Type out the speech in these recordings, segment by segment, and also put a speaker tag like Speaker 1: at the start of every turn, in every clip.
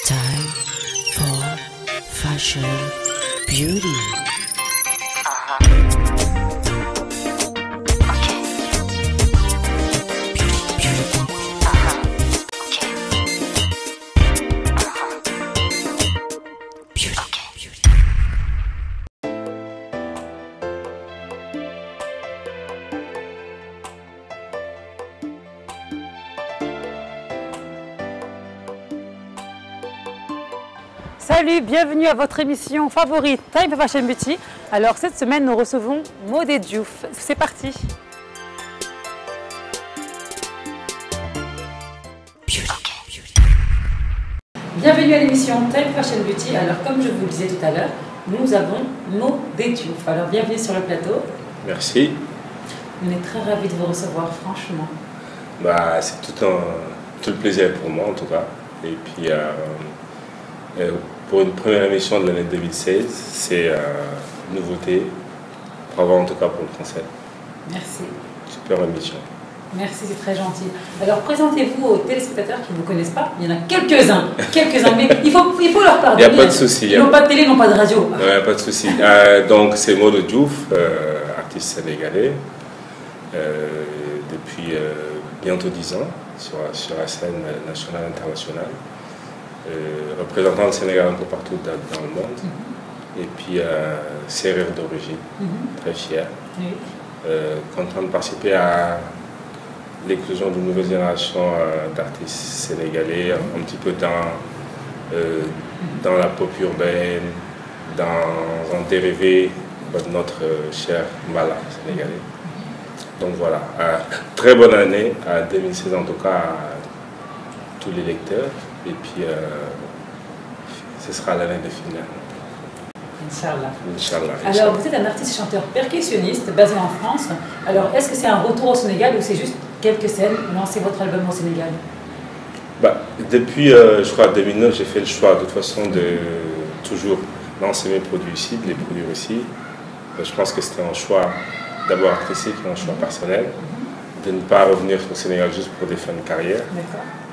Speaker 1: Time for fashion, beauty.
Speaker 2: Salut, bienvenue à votre émission favorite Time for Fashion Beauty. Alors cette semaine nous recevons Maud et Diouf. C'est parti. Bienvenue à l'émission Time for Fashion Beauty. Alors comme je vous le disais tout à l'heure, nous avons Maud et Diouf. Alors bienvenue sur le plateau.
Speaker 3: Merci.
Speaker 2: On est très ravis de vous recevoir, franchement.
Speaker 3: C'est tout le plaisir pour moi en tout cas. Et puis pour une première émission de l'année 2016, c'est une nouveauté. Bravo en tout cas pour le français.
Speaker 2: Merci.
Speaker 3: Super émission.
Speaker 2: Merci, c'est très gentil. Alors présentez-vous aux téléspectateurs qui ne vous connaissent pas. Il y en a quelques-uns, mais il faut leur pardonner.
Speaker 3: Il n'y a pas de souci.
Speaker 2: Ils n'ont pas de télé, ils n'ont pas de radio.
Speaker 3: Il n'y a pas de souci. Donc c'est Maud Diouf, artiste sénégalais, depuis bientôt 10 ans sur la scène nationale et internationale. Représentant le Sénégal un peu partout dans le monde. Et puis sérère d'origine, très fier.
Speaker 2: Oui.
Speaker 3: Content de participer à l'éclosion d'une nouvelle génération d'artistes sénégalais, un petit peu dans la pop urbaine, dans un dérivé de notre cher Mbala sénégalais. Donc voilà, très bonne année, à 2016 en tout cas, à tous les lecteurs. Et puis, ce sera l'année de finale.
Speaker 2: Inch'Allah.
Speaker 3: Inch'Allah.
Speaker 2: Alors, vous êtes un artiste chanteur percussionniste basé en France. Alors, est-ce que c'est un retour au Sénégal ou c'est juste quelques scènes, lancer votre album au Sénégal?
Speaker 3: Depuis, je crois, 2009, j'ai fait le choix de toute façon de toujours lancer mes produits ici, de les produire ici. Je pense que c'était un choix d'abord artistique et un choix personnel, de ne pas revenir au Sénégal juste pour des fins de carrière,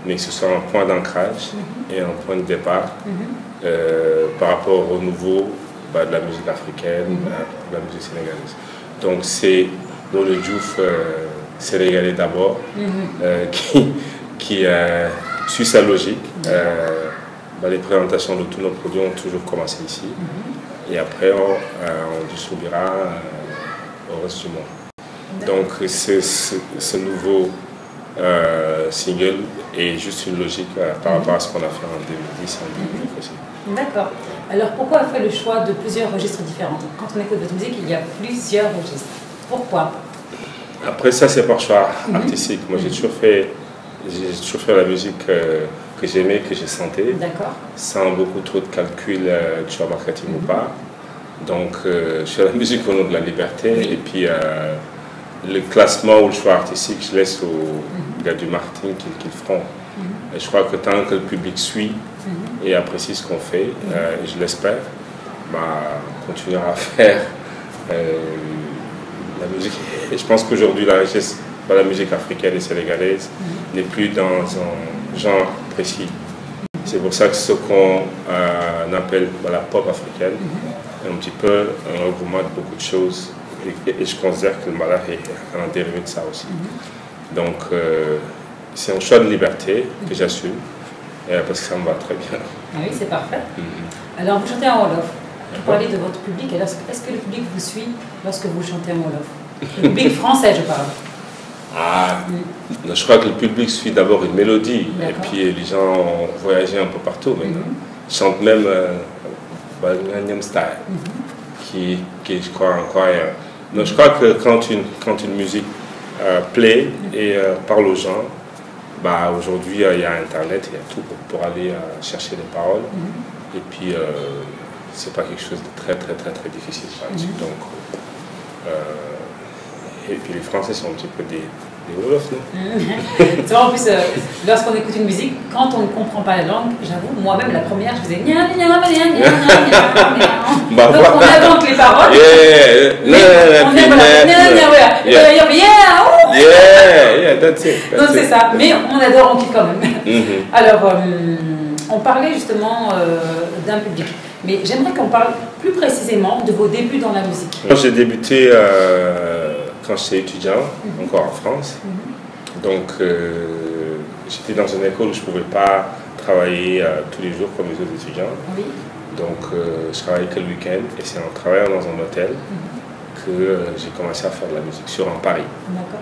Speaker 3: mais que ce soit un point d'ancrage et un point de départ par rapport au renouveau de la musique africaine, de la musique sénégalaise. Donc c'est le Diouf sénégalais d'abord qui suit sa logique. Les présentations de tous nos produits ont toujours commencé ici et après on distribuera au reste du monde. Donc ce nouveau single est juste une logique par rapport à ce qu'on a fait en 2010 et en 2009 aussi.
Speaker 2: D'accord. Alors pourquoi avoir fait le choix de plusieurs registres différents? Quand on écoute votre musique, il y a plusieurs registres. Pourquoi?
Speaker 3: Après ça, c'est par choix artistique. Moi, j'ai toujours fait la musique que j'aimais, que j'ai sentée, sans beaucoup trop de calculs, choix marketing ou pas. Donc, je fais la musique au nom de la liberté. Et puis, le classement ou le choix artistique, je laisse aux gars du marketing qu'ils feront. Et je crois que tant que le public suit et apprécie ce qu'on fait, et je l'espère, on continuera à faire la musique. Et je pense qu'aujourd'hui, la richesse de la musique africaine et sénégalaise n'est plus dans un genre précis. C'est pour ça que ce qu'on appelle la pop africaine est un petit peu un regroupement de beaucoup de choses. Et je considère que le Mbala est un dérivé de ça aussi. Donc, c'est un choix de liberté que j'assume, parce que ça me va très bien.
Speaker 2: Oui, c'est parfait. Alors, vous chantez en Wolof. Vous parlez de votre public. Est-ce que le public vous suit lorsque vous chantez en Wolof? Le public français, je parle.
Speaker 3: Je crois que le public suit d'abord une mélodie, et puis les gens ont voyagé un peu partout maintenant. Ils chantent même Balganium Style, qui est, je crois, incroyable. Donc, je crois que quand une musique plaît et parle aux gens, aujourd'hui il y a Internet, il y a tout pour aller chercher les paroles. Et puis c'est pas quelque chose de très difficile là-dessus. Donc et puis les Français sont un petit peu des Wolofs, non?
Speaker 2: C'est vrai, en plus, lorsqu'on écoute une musique, quand on ne comprend pas la langue, j'avoue, moi-même la première, je faisais gna gna gna gna gna gna gna. Donc on invente les paroles.
Speaker 3: That's it.
Speaker 2: Donc c'est ça, mais on adore, on kiffe quand même. Alors, On parlait justement d'un public, mais j'aimerais qu'on parle plus précisément de vos débuts dans la musique.
Speaker 3: J'ai débuté quand j'étais étudiant, encore en France. Donc j'étais dans une école où je ne pouvais pas travailler tous les jours comme les autres étudiants.
Speaker 2: Oui.
Speaker 3: Donc je travaillais que le week-end et c'est en travaillant dans un hôtel que j'ai commencé à faire de la musique sur un Paris.
Speaker 2: D'accord.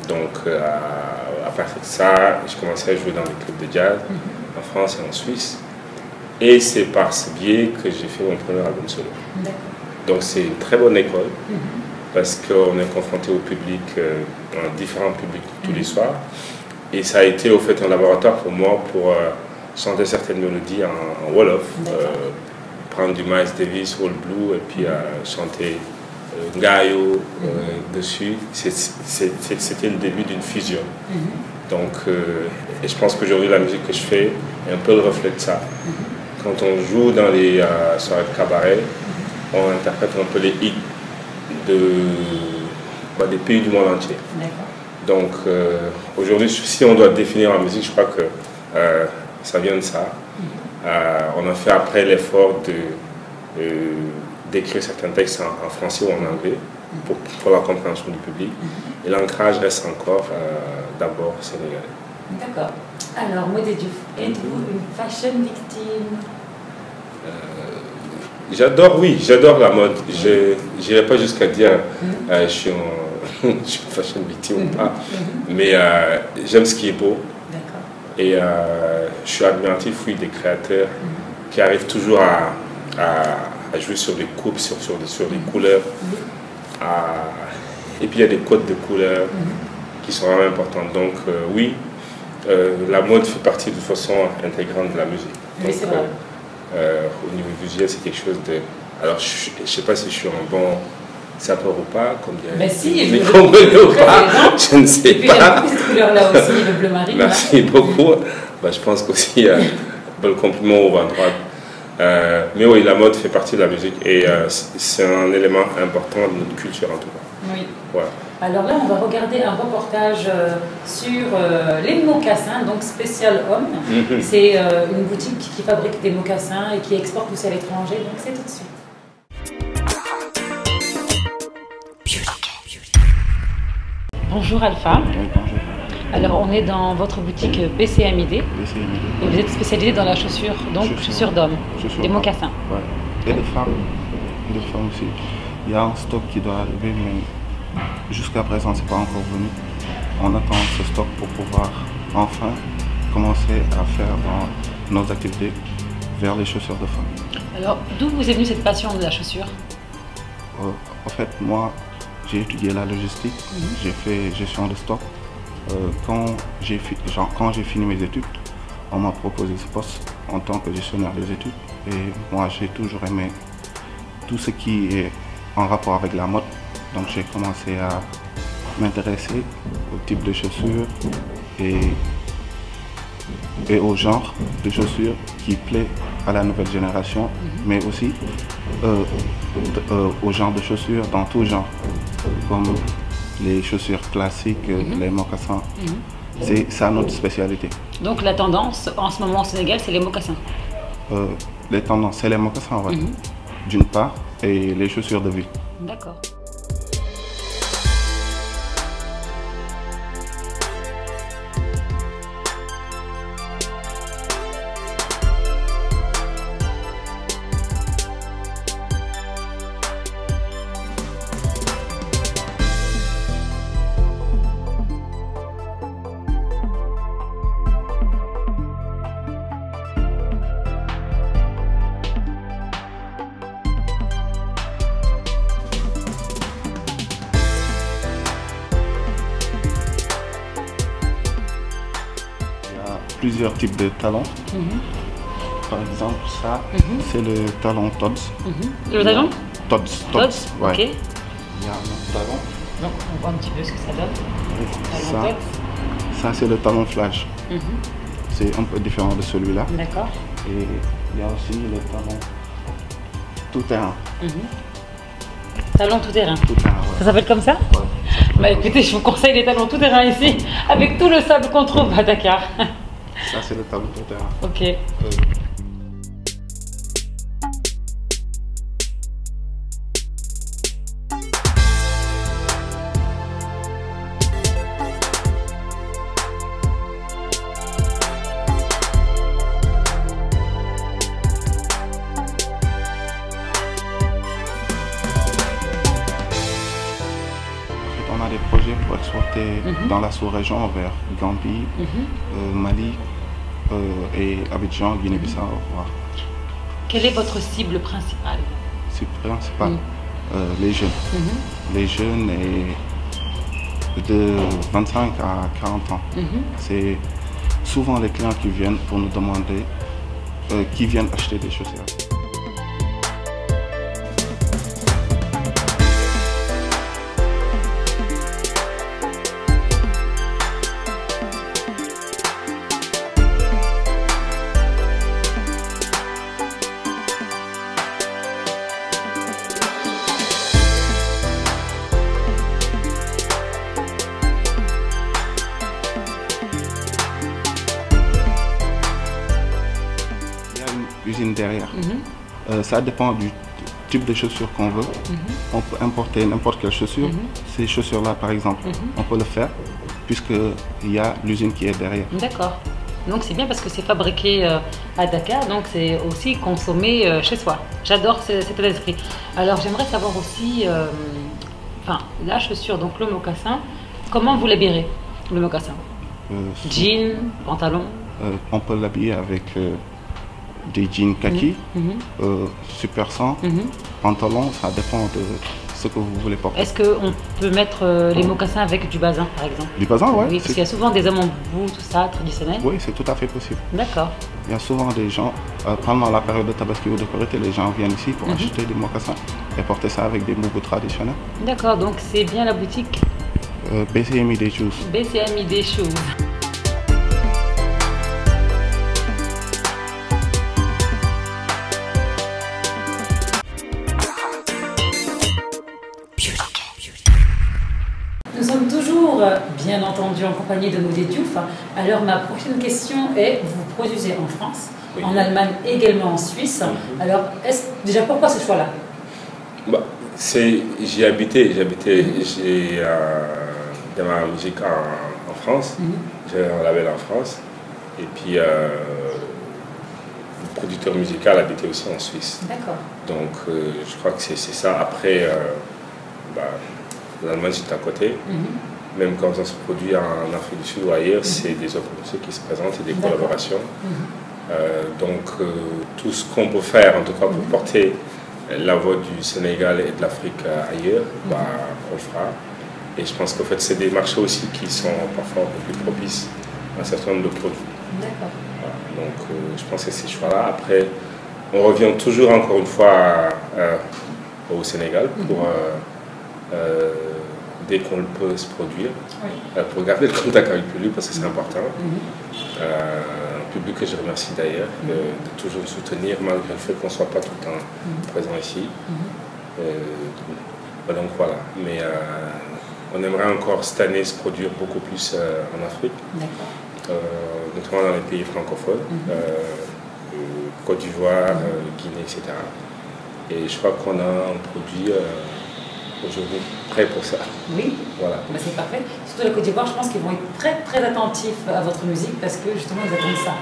Speaker 3: Donc à partir de ça, j'ai commencé à jouer dans des clubs de jazz en France et en Suisse. Et c'est par ce biais que j'ai fait mon premier album solo. Donc c'est une très bonne école parce qu'on est confronté au public, un différent public tous les soirs. Et ça a été au fait un laboratoire pour moi pour chanter certaines mélodies en Wolof, prendre du Miles Davis, Whole Blue, et puis chanter Ngayo dessus. C'était le début d'une fusion. Donc, et je pense qu'aujourd'hui, la musique que je fais est un peu le reflet de ça. Quand on joue dans les soirées de cabaret, on interprète un peu les hits des pays du monde entier. Donc, aujourd'hui, si on doit définir la musique, je crois que ça vient de ça. On a fait après l'effort d'écrire certains textes en français ou en anglais pour la compréhension du public. Et l'ancrage reste encore d'abord sénégalais.
Speaker 2: D'accord. Alors, Modé Diouf, êtes-vous une fashion victime?
Speaker 3: J'adore la mode. Je n'irai pas jusqu'à dire je suis une fashion victime ou pas, mais j'aime ce qui est beau. Et je suis admiratif, oui, des créateurs qui arrivent toujours à jouer sur les coupes, sur les couleurs. Et puis il y a des codes de couleurs qui sont vraiment importantes. Donc oui, la mode fait partie de façon intégrante de la musique.
Speaker 2: Oui, c'est vrai.
Speaker 3: Au niveau visuel, c'est quelque chose de... Alors je ne sais pas si je suis un bon sapeur ou pas,
Speaker 2: mais si,
Speaker 3: je ne sais pas.
Speaker 2: Il y a cette couleur-là aussi, le bleu marine.
Speaker 3: Merci beaucoup. Je pense qu'aussi, le compliment au vent droit. Mais oui, la mode fait partie de la musique et c'est un élément important de notre culture en tout cas.
Speaker 2: Oui.
Speaker 3: Voilà.
Speaker 2: Alors là, on va regarder un reportage sur les mocassins, donc spécial homme. C'est une boutique qui fabrique des mocassins et qui exporte aussi à l'étranger, donc c'est tout de suite. Bonjour Alpha.
Speaker 4: Oui, bonjour.
Speaker 2: Alors on est dans votre boutique BCMID. Et vous êtes spécialisé dans la chaussure, donc chaussures d'hommes, des mocassins.
Speaker 4: Ouais. Et de femmes aussi. Il y a un stock qui doit arriver, mais jusqu'à présent, c'est pas encore venu. On attend ce stock pour pouvoir enfin commencer à faire nos activités vers les chaussures de femmes.
Speaker 2: Alors, d'où vous est venue cette passion de la chaussure?
Speaker 4: En fait, moi, j'ai étudié la logistique, j'ai fait gestion de stock. Quand j'ai fini mes études, on m'a proposé ce poste en tant que gestionnaire des études. Et moi, j'ai toujours aimé tout ce qui est en rapport avec la mode. Donc, j'ai commencé à m'intéresser au type de chaussures et au genre de chaussures qui plaît à la nouvelle génération, mais aussi au genre de chaussures dans tout genre, comme les chaussures classiques, les mocassins. C'est ça notre spécialité.
Speaker 2: Donc la tendance en ce moment au Sénégal, c'est les mocassins?
Speaker 4: Les tendances, c'est les mocassins, ouais. D'une part, et les chaussures de ville.
Speaker 2: D'accord.
Speaker 4: Plusieurs types de talons. Par exemple, ça, c'est le talon Todds.
Speaker 2: Le talon
Speaker 4: Todds.
Speaker 2: Ouais. Ok.
Speaker 4: Il y a un autre talon.
Speaker 2: Donc, on voit un petit peu ce que ça donne.
Speaker 4: Ça c'est le talon flash. C'est un peu différent de celui-là.
Speaker 2: D'accord.
Speaker 4: Et il y a aussi le talon tout terrain.
Speaker 2: Talon tout terrain.
Speaker 4: Tout terrain, ouais.
Speaker 2: Ça s'appelle comme ça?
Speaker 4: Ouais.
Speaker 2: Bah écoutez, je vous conseille les talons tout terrain ici, avec tout le sable qu'on trouve à Dakar.
Speaker 4: Ça, c'est le tableau de terrain.
Speaker 2: Ok.
Speaker 4: On a des projets pour exporter dans la sous-région vers Gambie, Mali et Abidjan, Guinée-Bissau. Voilà.
Speaker 2: Quelle est votre cible principale?
Speaker 4: C'est principal, les jeunes. Les jeunes et de 25 à 40 ans. C'est souvent les clients qui viennent pour nous demander, qui viennent acheter des chaussures. Usine derrière. Ça dépend du type de chaussures qu'on veut. On peut importer n'importe quelle chaussure. Ces chaussures-là, par exemple, on peut le faire puisqu'il y a l'usine qui est derrière.
Speaker 2: D'accord. Donc c'est bien parce que c'est fabriqué à Dakar, donc c'est aussi consommé chez soi. J'adore cet état d'esprit. Alors j'aimerais savoir aussi, la chaussure, donc le mocassin, comment vous l'habillez, le mocassin? Jean, pantalon?
Speaker 4: On peut l'habiller avec des jeans kaki, super 100, pantalon, ça dépend de ce que vous voulez porter.
Speaker 2: Est-ce qu'on peut mettre les mocassins avec du bazin, par exemple?
Speaker 4: Du bazin, oui.
Speaker 2: Oui, parce qu'il y a souvent des hommes en bout, tout ça, traditionnel.
Speaker 4: Oui, c'est tout à fait possible.
Speaker 2: D'accord.
Speaker 4: Il y a souvent des gens, pendant la période de Tabaski ou de Korité, les gens viennent ici pour acheter des mocassins et porter ça avec des moubous traditionnels.
Speaker 2: D'accord, donc c'est bien la boutique
Speaker 4: BCMI des Shoes.
Speaker 2: BCMI des Shoes. Nous sommes toujours, bien entendu, en compagnie de Moudé Diouf. Alors, ma prochaine question est, vous produisez en France, en Allemagne, également en Suisse. Alors, déjà, pourquoi ce choix-là?
Speaker 3: J'ai habité dans ma musique en France. J'ai un label en France. Et puis, le producteur musical habitait aussi en Suisse.
Speaker 2: D'accord.
Speaker 3: Donc, je crois que c'est ça. Après, l'Allemagne, c'est à côté. Même quand on se produit en Afrique du Sud ou ailleurs, c'est des opportunités qui se présentent et des collaborations. Donc, tout ce qu'on peut faire, en tout cas pour porter la voix du Sénégal et de l'Afrique ailleurs, on le fera. Et je pense qu'en fait, c'est des marchés aussi qui sont parfois un peu plus propices à un certain nombre de produits.
Speaker 2: D'accord.
Speaker 3: Voilà. Donc, je pense que c'est ces choix-là. Après, on revient toujours encore une fois au Sénégal pour dès qu'on peut se produire, pour garder le contact avec le public parce que c'est important. Un public que je remercie d'ailleurs de toujours me soutenir malgré le fait qu'on ne soit pas tout le temps présent ici. Donc voilà, mais on aimerait encore cette année se produire beaucoup plus en Afrique, notamment dans les pays francophones, Côte d'Ivoire, Guinée, etc. Et je crois qu'on a un produit aujourd'hui prêt pour ça. Oui, voilà.
Speaker 2: C'est parfait. Surtout la Côte d'Ivoire, je pense qu'ils vont être très très attentifs à votre musique parce que justement ils attendent ça.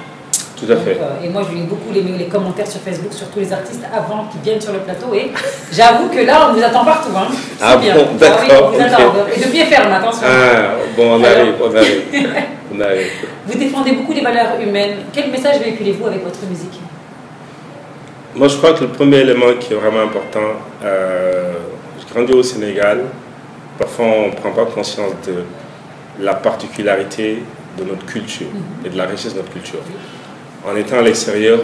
Speaker 3: Tout à fait.
Speaker 2: Et moi je lis beaucoup les commentaires sur Facebook sur tous les artistes avant qu'ils viennent sur le plateau et j'avoue que là on vous attend partout. Hein.
Speaker 3: Ah bien. Bon, d'accord.
Speaker 2: Oui, on vous attend. Et de pied ferme, attention.
Speaker 3: Ah, bon, on arrive.
Speaker 2: Vous défendez beaucoup les valeurs humaines. Quel message véhiculez-vous avec votre musique?
Speaker 3: Moi je crois que le premier élément qui est vraiment important, j'ai grandi au Sénégal, parfois on ne prend pas conscience de la particularité de notre culture et de la richesse de notre culture. En étant à l'extérieur,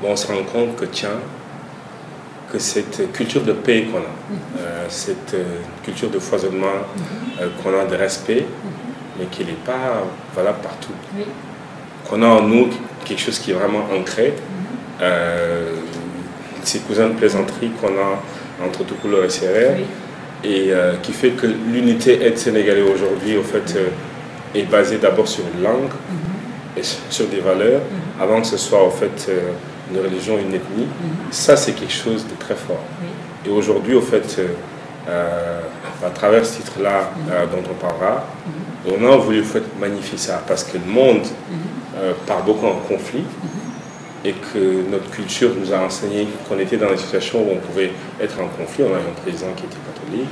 Speaker 3: on se rend compte que cette culture de paix qu'on a, cette culture de foisonnement qu'on a, de respect, mais qui n'est pas valable partout. Qu'on a en nous quelque chose qui est vraiment ancré, ces cousins de plaisanterie qu'on a entre tout couleur et serré, et qui fait que l'unité aide sénégalais aujourd'hui, au fait, est basée d'abord sur une langue, et sur des valeurs, avant que ce soit en fait une religion, une ethnie. Ça, c'est quelque chose de très fort. Et aujourd'hui, au fait, à travers ce titre-là dont on parlera, on a voulu magnifier ça parce que le monde part beaucoup en conflit et que notre culture nous a enseigné qu'on était dans des situations où on pouvait être en conflit. On a un président qui était catholique,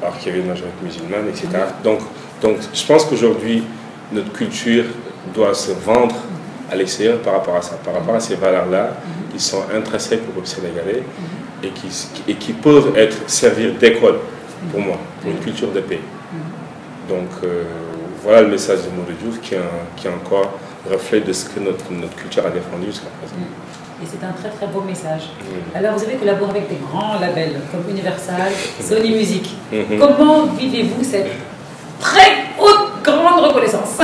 Speaker 3: alors qu'il y avait une majorité musulmane, etc. Donc je pense qu'aujourd'hui, notre culture doit se vendre à l'extérieur par rapport à ça, par rapport à ces valeurs-là qui sont intrinsèques au peuple sénégalais et qui peuvent servir d'école pour moi, pour une culture de paix. Donc voilà le message de Modou Diouf qui est encore reflet de ce que notre culture a défendu jusqu'à présent.
Speaker 2: Et c'est un très très beau message. Alors vous avez collaboré avec des grands labels comme Universal, Sony Music. Comment vivez-vous cette très haute, grande reconnaissance?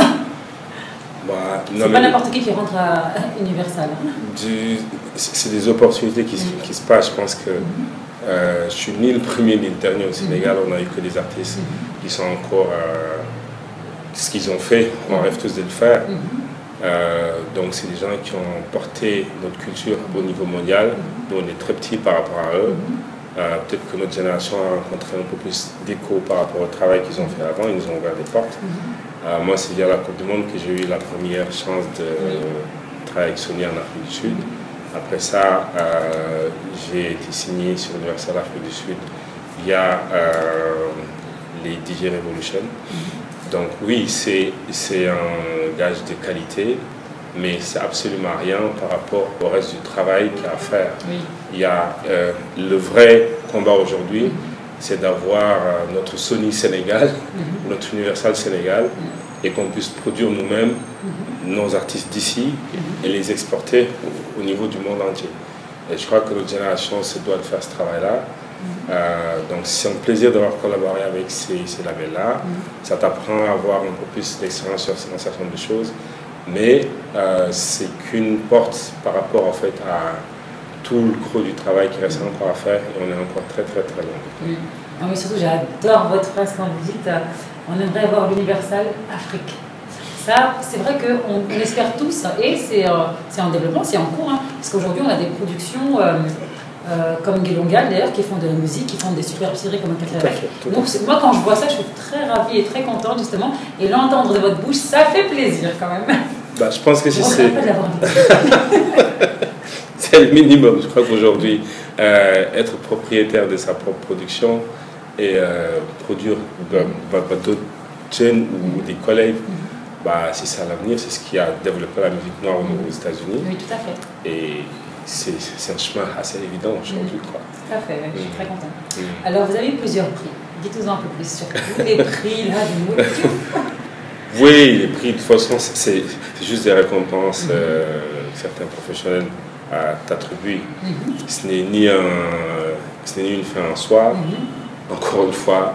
Speaker 2: C'est pas n'importe qui rentre à Universal.
Speaker 3: C'est des opportunités qui se passent. Je pense que je suis ni le premier ni le dernier au Sénégal. On n'a eu que des artistes qui sont encore... ce qu'ils ont fait, on rêve tous de le faire. Donc c'est des gens qui ont porté notre culture au niveau mondial. Nous on est très petits par rapport à eux. Peut-être que notre génération a rencontré un peu plus d'écho par rapport au travail qu'ils ont fait avant. Ils nous ont ouvert des portes. Moi c'est via la Coupe du Monde que j'ai eu la première chance de travailler avec Sony en Afrique du Sud. Après ça, j'ai été signé sur Universal Afrique du Sud via les DJ Revolution. Donc oui, c'est un gage de qualité, mais c'est absolument rien par rapport au reste du travail qu'il y a à faire. Il y a le vrai combat aujourd'hui, c'est d'avoir notre Sony Sénégal, notre Universal Sénégal, et qu'on puisse produire nous-mêmes nos artistes d'ici et les exporter au niveau du monde entier. Et je crois que notre génération se doit de faire ce travail-là. Donc c'est un plaisir d'avoir collaboré avec ces labels-là. Ça t'apprend à avoir un peu plus d'expérience sur un certain nombre de choses, mais c'est qu'une porte par rapport en fait à tout le gros du travail qui reste encore à faire et on est encore très très très loin.
Speaker 2: Non, mais surtout j'adore votre phrase quand vous dites on aimerait avoir l'Universal Afrique. Ça, c'est vrai qu'on espère tous et c'est en développement, c'est en cours, hein, parce qu'aujourd'hui on a des productions comme Guélongal d'ailleurs qui font de la musique, qui font des superbes séries comme un 4 avec. Donc moi quand je vois ça, je suis très ravie et très contente justement, et l'entendre de votre bouche, ça fait plaisir quand même.
Speaker 3: Je pense que c'est
Speaker 2: c'est
Speaker 3: le minimum. Je crois qu'aujourd'hui, être propriétaire de sa propre production et produire d'autres jeunes ou des collègues, c'est ça l'avenir, c'est ce qui a développé la musique noire aux États-Unis.
Speaker 2: Oui, tout à fait.
Speaker 3: Et c'est un chemin assez évident aujourd'hui.
Speaker 2: Tout à fait, je suis très contente. Alors, vous avez eu plusieurs prix. Dites-nous un peu plus sur tous les prix là, du Modou Diouf.
Speaker 3: Oui, les prix, de toute façon, c'est juste des récompenses certains professionnels t'attribuent. Ce n'est ni une fin en soi. Encore une fois,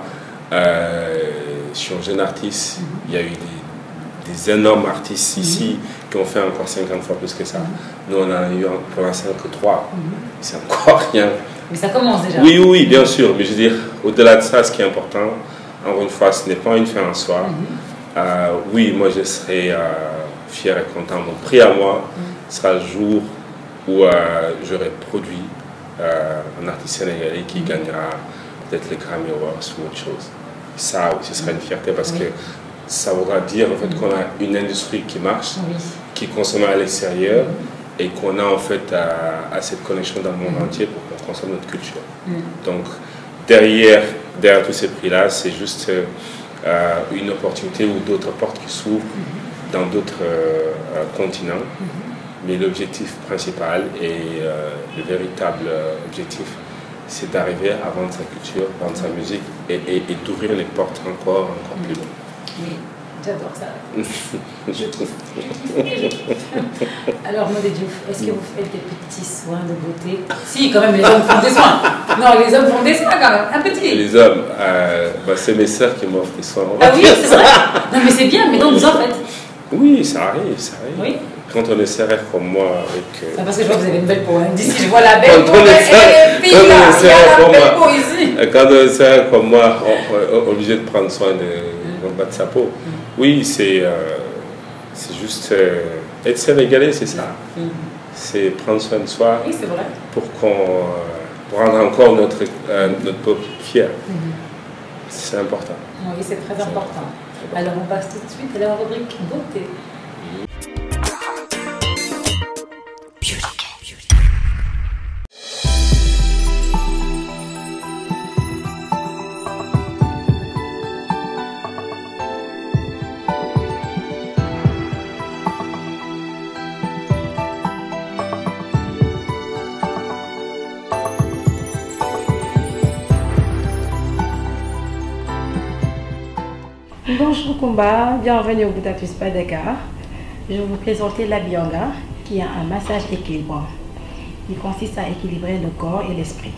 Speaker 3: je suis un jeune artiste. Il y a eu des énormes artistes ici qui ont fait encore 50 fois plus que ça. Nous, on a eu pour l'instant que 3. C'est encore rien.
Speaker 2: Mais ça commence déjà.
Speaker 3: Oui, bien sûr. Mais je veux dire, au-delà de ça, ce qui est important, encore une fois, ce n'est pas une fin en soi. Oui, moi, je serai fier et content. Mon prix à moi sera le jour où j'aurai produit un artiste sénégalais qui gagnera peut-être les Grammy Awards ou autre chose. Ça, oui, ce sera une fierté parce que ça voudra dire en fait, qu'on a une industrie qui marche, qui consomme à l'extérieur et qu'on a en fait à cette connexion dans le monde entier pour qu'on consomme notre culture. Donc derrière tous ces prix-là, c'est juste une opportunité ou d'autres portes qui s'ouvrent dans d'autres continents. Mais l'objectif principal et le véritable objectif, c'est d'arriver à vendre sa culture, vendre sa musique et d'ouvrir les portes encore plus loin.
Speaker 2: Oui, j'adore ça. Je trouve. Alors, Modou Diouf, est-ce que vous faites des petits soins de beauté? Si, quand même, les hommes font des soins. Non, les hommes font des soins quand même, un petit.
Speaker 3: Les hommes, c'est mes sœurs qui m'offrent des soins.
Speaker 2: Ah oui, c'est vrai. Non, mais c'est bien, mais donc vous en faites?
Speaker 3: Oui, ça arrive, ça arrive.
Speaker 2: Oui.
Speaker 3: Quand on est serré comme moi avec...
Speaker 2: parce que je vois que vous avez une belle peau. Hein. D'ici, je vois la belle peau.
Speaker 3: Quand on est serré comme moi, on est obligé de prendre soin de sa peau. Oui, c'est C'est juste être sénégalais, c'est ça. C'est prendre soin de soi
Speaker 2: Oui, c'est vrai.
Speaker 3: pour rendre encore notre peuple fier. C'est important.
Speaker 2: Oui, c'est très important. Alors on passe tout de suite à la rubrique beauté.
Speaker 5: Bonjour Kumba, bienvenue au Boutatou Spa Dakar. Je vais vous présenter la Bianga, qui a un massage équilibrant. Il consiste à équilibrer le corps et l'esprit.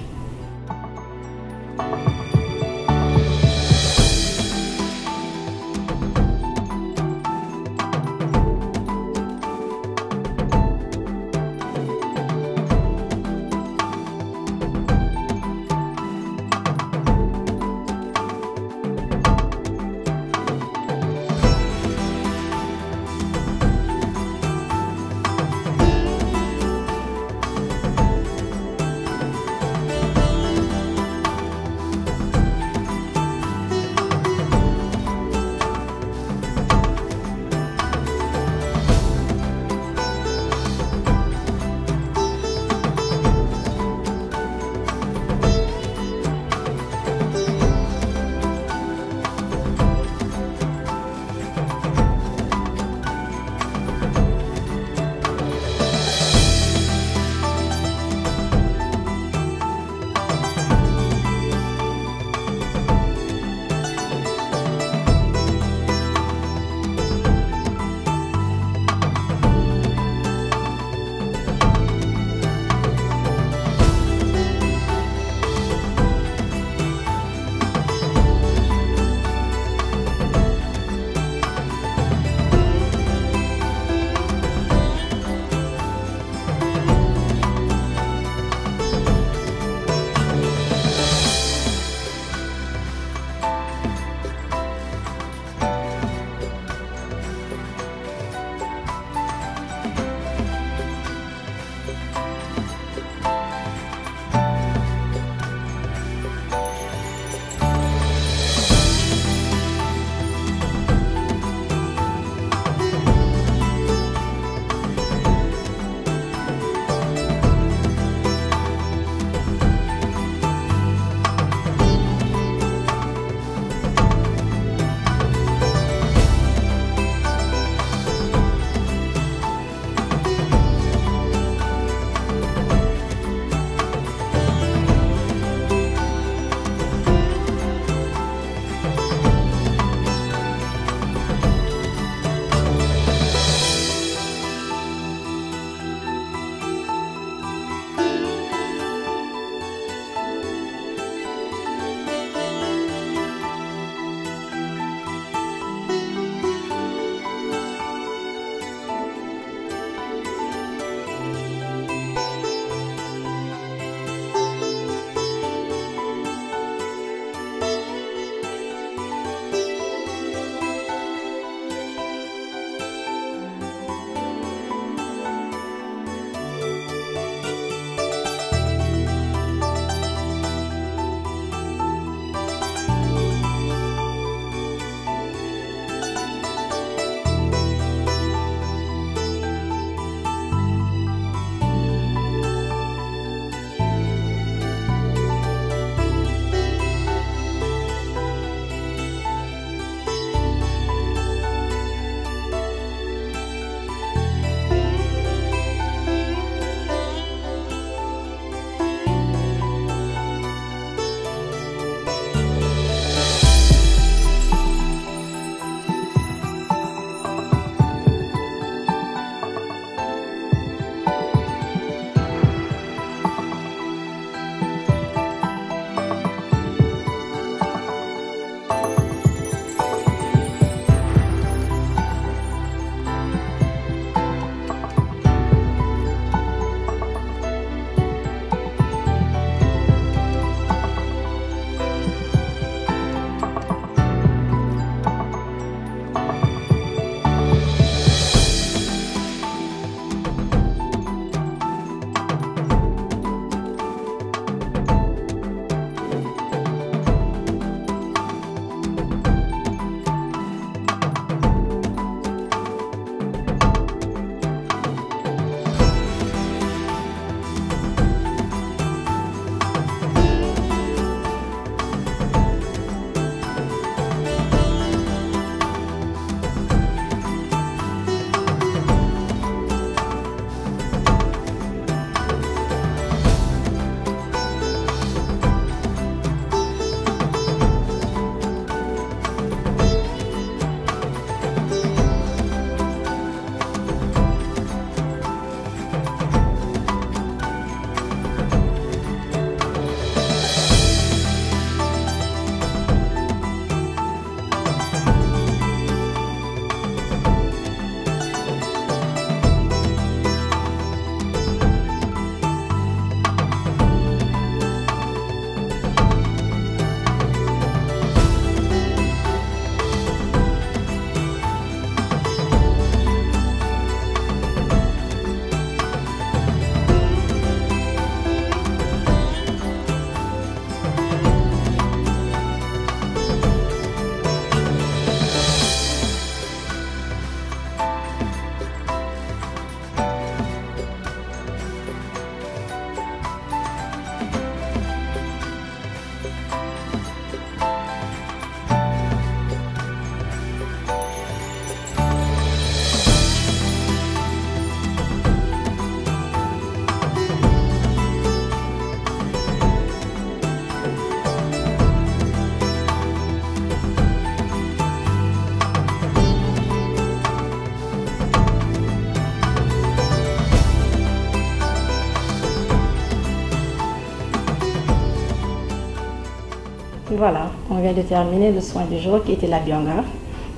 Speaker 5: Voilà, on vient de terminer le soin du jour qui était la Bianga,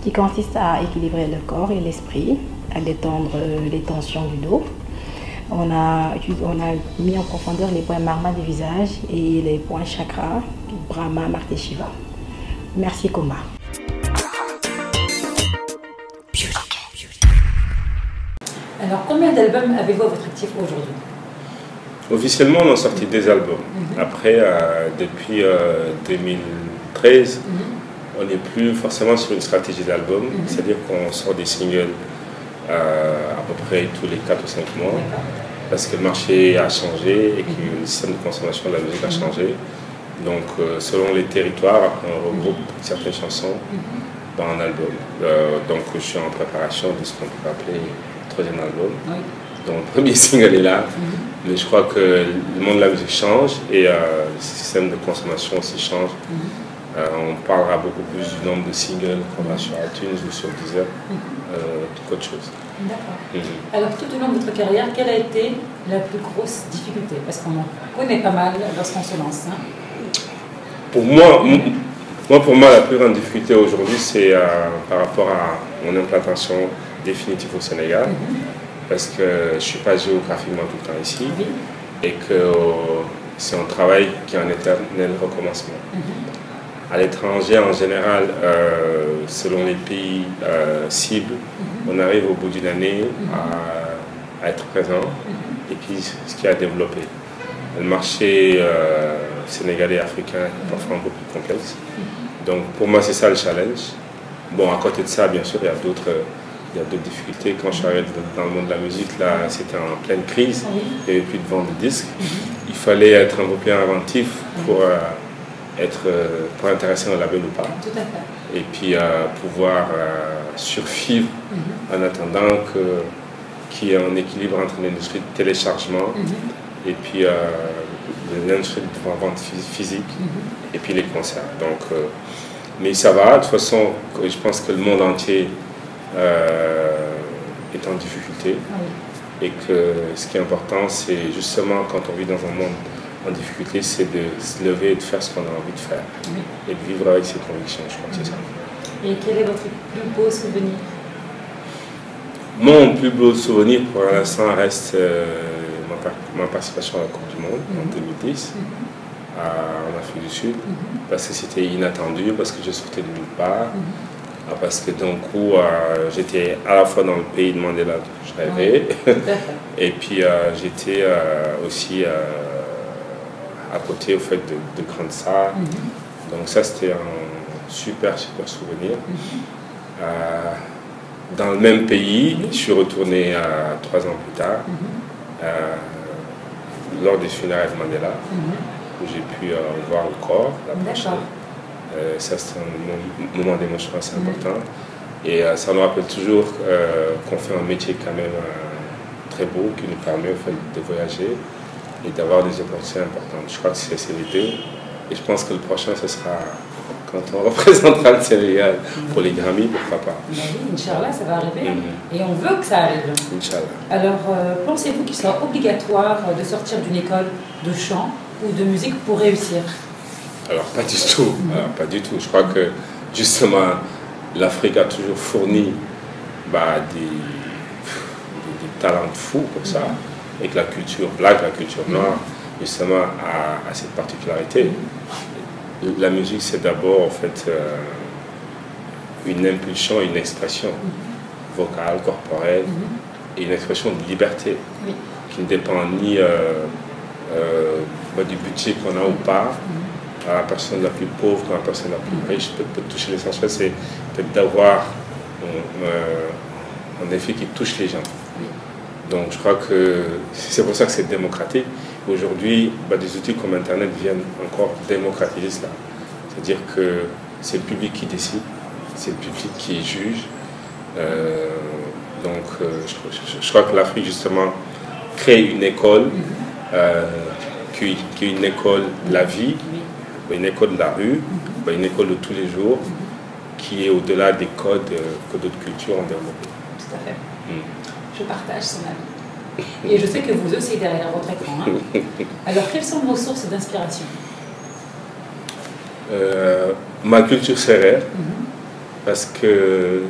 Speaker 5: qui consiste à équilibrer le corps et l'esprit, à détendre les tensions du dos. On a mis en profondeur les points marma du visage et les points chakra, Brahma, Marti, Shiva. Merci Kumba.
Speaker 2: Alors, combien d'albums avez-vous à votre actif aujourd'hui?
Speaker 3: Officiellement, on a sorti 2 albums. Après, depuis 2013, on n'est plus forcément sur une stratégie d'album, c'est-à-dire qu'on sort des singles à peu près tous les 4 ou 5 mois, parce que le marché a changé et que le système de consommation de la musique a changé. Donc, selon les territoires, après, on regroupe certaines chansons dans un album. Donc, je suis en préparation de ce qu'on peut appeler le 3e album. Donc, le premier single est là, mais je crois que le monde de la musique change et le système de consommation aussi change. On parlera beaucoup plus du nombre de singles qu'on a sur iTunes ou sur Deezer qu'autre chose.
Speaker 2: D'accord. Alors, tout au long de votre carrière, quelle a été la plus grosse difficulté? Parce qu'on en connaît pas mal lorsqu'on se lance. Hein.
Speaker 3: Pour moi, la plus grande difficulté aujourd'hui, c'est par rapport à mon implantation définitive au Sénégal. Parce que je ne suis pas géographiquement tout le temps ici et que c'est un travail qui est un éternel recommencement. À l'étranger, en général, selon les pays cibles, on arrive au bout d'une année à être présent et puis ce qui a développé. Le marché sénégalais et africain est parfois un peu plus complexe. Donc pour moi, c'est ça le challenge. Bon, à côté de ça, bien sûr, il y a d'autres difficultés. Quand je suis arrivé dans le monde de la musique, là, c'était en pleine crise. Il n'y avait plus de vente de disques. Il fallait être un peu plus inventif pour intéresser un label ou pas.
Speaker 2: Tout à fait.
Speaker 3: Et puis pouvoir survivre en attendant qu'il y ait un équilibre entre l'industrie de téléchargement et puis l'industrie de vente physique et puis les concerts. Donc, mais ça va. De toute façon, je pense que le monde entier est en difficulté et que ce qui est important, c'est justement quand on vit dans un monde en difficulté, c'est de se lever et de faire ce qu'on a envie de faire et de vivre avec ses convictions. Je crois que c'est ça.
Speaker 2: Et quel est votre plus beau souvenir?
Speaker 3: Mon plus beau souvenir pour l'instant reste ma participation à la Coupe du Monde en 2010 en Afrique du Sud, parce que c'était inattendu, parce que je sortais de nulle part, parce que d'un coup j'étais à la fois dans le pays de Mandela que je rêvais, et puis j'étais aussi à côté au fait de grandes salles. Donc ça c'était un super souvenir. Dans le même pays, je suis retourné 3 ans plus tard, lors des funérailles de Mandela, où j'ai pu voir le corps, la prochaine. Ça c'est un moment d'émotion assez important. Et ça nous rappelle toujours qu'on fait un métier quand même très beau, qui nous permet au fait, de voyager et d'avoir des opportunités importantes. Je crois que c'est les deux. Et je pense que le prochain, ce sera quand on représentera le Sénégal pour les Grammy, pourquoi pas.
Speaker 2: Oui, Inch'Allah, ça va arriver. Et on veut que ça arrive.
Speaker 3: Inch'Allah.
Speaker 2: Alors, pensez-vous qu'il soit obligatoire de sortir d'une école de chant ou de musique pour réussir?
Speaker 3: Alors, pas du tout. Alors, pas du tout. Je crois que, justement, l'Afrique a toujours fourni des talents fous pour ça. Et que la culture black, la culture noire, justement, a cette particularité. La musique, c'est d'abord en fait une impulsion, une expression vocale, corporelle, et une expression de liberté qui ne dépend ni du budget qu'on a ou pas, à la personne la plus pauvre ou à la personne la plus riche. Peut toucher l'essentiel, c'est peut-être d'avoir un effet qui touche les gens. Donc je crois que c'est pour ça que c'est démocratique. Aujourd'hui, des outils comme Internet viennent encore démocratiser cela. C'est-à-dire que c'est le public qui décide, c'est le public qui juge. Je crois que l'Afrique, justement, crée une école qui est une école de la vie, une école de la rue, une école de tous les jours, qui est au-delà des codes que d'autres cultures ont développés.
Speaker 2: Tout à fait. Je partage son avis. Et je sais que vous aussi derrière votre écran. Alors, quelles sont vos sources d'inspiration?
Speaker 3: Ma culture sérère, parce que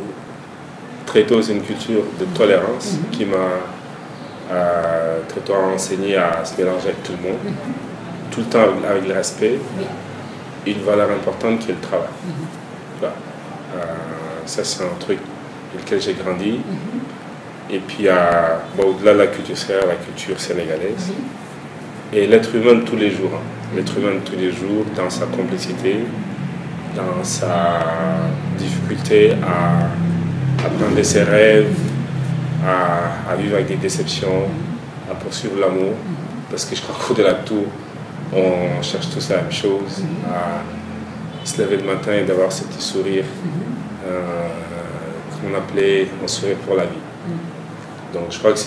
Speaker 3: très tôt c'est une culture de tolérance qui m'a très tôt enseigné à se mélanger avec tout le monde, tout le temps avec le respect, une valeur importante qui est le travail. Voilà. Ça c'est un truc avec lequel j'ai grandi. Et puis au-delà de la culture sérère, la culture sénégalaise. Et l'être humain de tous les jours. L'être humain de tous les jours, dans sa complexité, dans sa difficulté à atteindre ses rêves, à vivre avec des déceptions, à poursuivre l'amour. Parce que je crois qu'au-delà de tout, on cherche tous la même chose, à se lever le matin et d'avoir ce petit sourire qu'on appelait un sourire pour la vie. Donc je crois que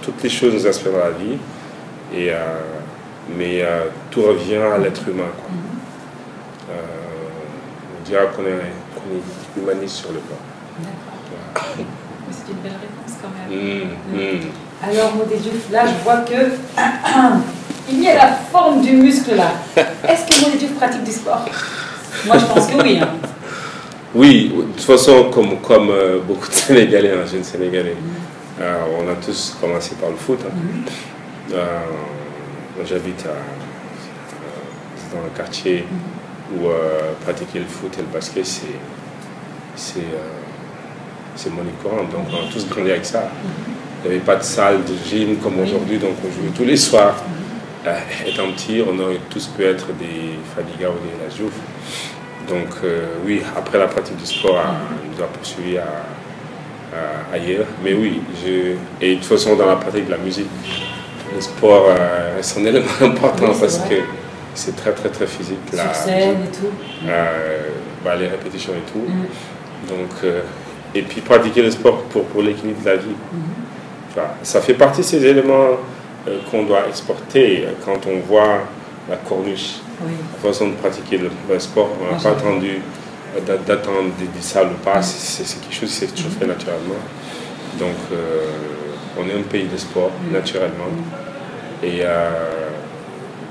Speaker 3: toutes les choses nous inspirent dans la vie, mais tout revient à l'être humain. On dira qu'on est humaniste sur le plan.
Speaker 2: D'accord. Voilà. C'est une belle réponse quand même. Alors Modé Diouf, là je vois que il y a la forme du muscle là. Est-ce que Modé Diouf pratique du sport? Moi je pense que oui. Hein.
Speaker 3: Oui, de toute façon, comme beaucoup de Sénégalais, jeunes Sénégalais, on a tous commencé par le foot. J'habite dans un quartier où pratiquer le foot et le basket, c'est monnaie courante. Donc on a tous grandi avec ça. Il n'y avait pas de salle de gym comme aujourd'hui, donc on jouait tous les soirs. Étant petit, on aurait tous pu être des Fadiga ou des Ladjouf. Donc oui, après la pratique du sport, on nous a poursuivis ailleurs. Mais oui, et de toute façon dans la pratique de la musique, le sport est un élément important parce que c'est très très très physique.
Speaker 2: Sur scène et tout.
Speaker 3: Les répétitions et tout. Donc, et puis pratiquer le sport pour l'équilibre de la vie. Ça fait partie de ces éléments qu'on doit exporter quand on voit la corniche. La façon de pratiquer le sport, on n'a pas attendu d'attendre des salles ou pas, c'est quelque chose qui s'est toujours fait naturellement. Donc on est un pays de sport naturellement et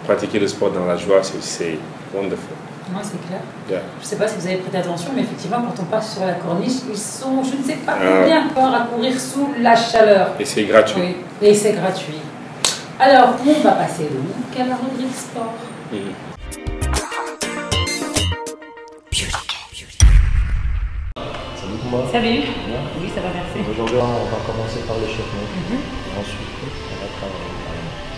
Speaker 3: pratiquer le sport dans la joie, c'est wonderful.
Speaker 2: Moi c'est clair. Je ne sais pas si vous avez prêté attention, mais effectivement quand on passe sur la corniche, ils sont, je ne sais pas combien encore à courir sous la chaleur.
Speaker 3: Et c'est gratuit.
Speaker 2: Oui, et c'est gratuit. Alors on va passer donc à la rubrique sport.
Speaker 6: Salut Koumba.
Speaker 2: Salut. Bien. Oui, ça va, merci.
Speaker 6: Aujourd'hui, on va commencer par l'échauffement. Ensuite, on va travailler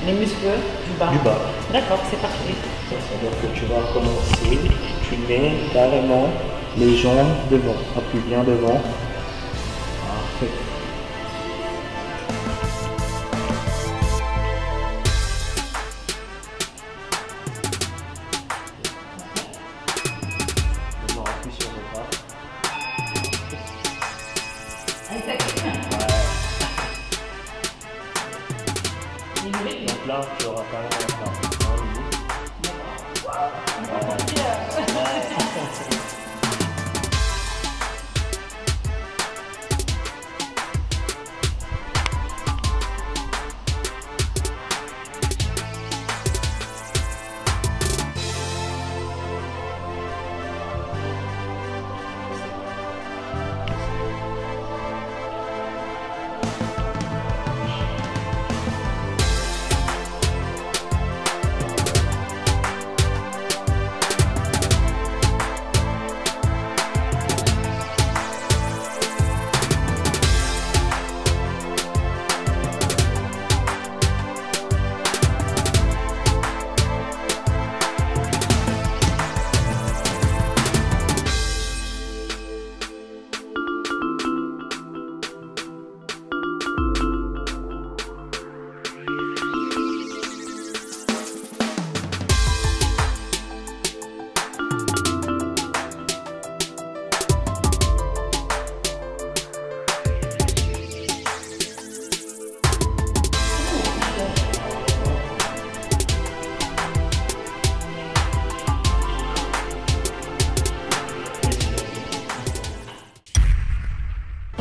Speaker 2: les muscles du bas.
Speaker 6: Du bas.
Speaker 2: D'accord, c'est parfait.
Speaker 6: C'est-à-dire que tu vas commencer, tu mets carrément les jambes devant. Appuie bien devant. Parfait. Donc là, tu auras carrément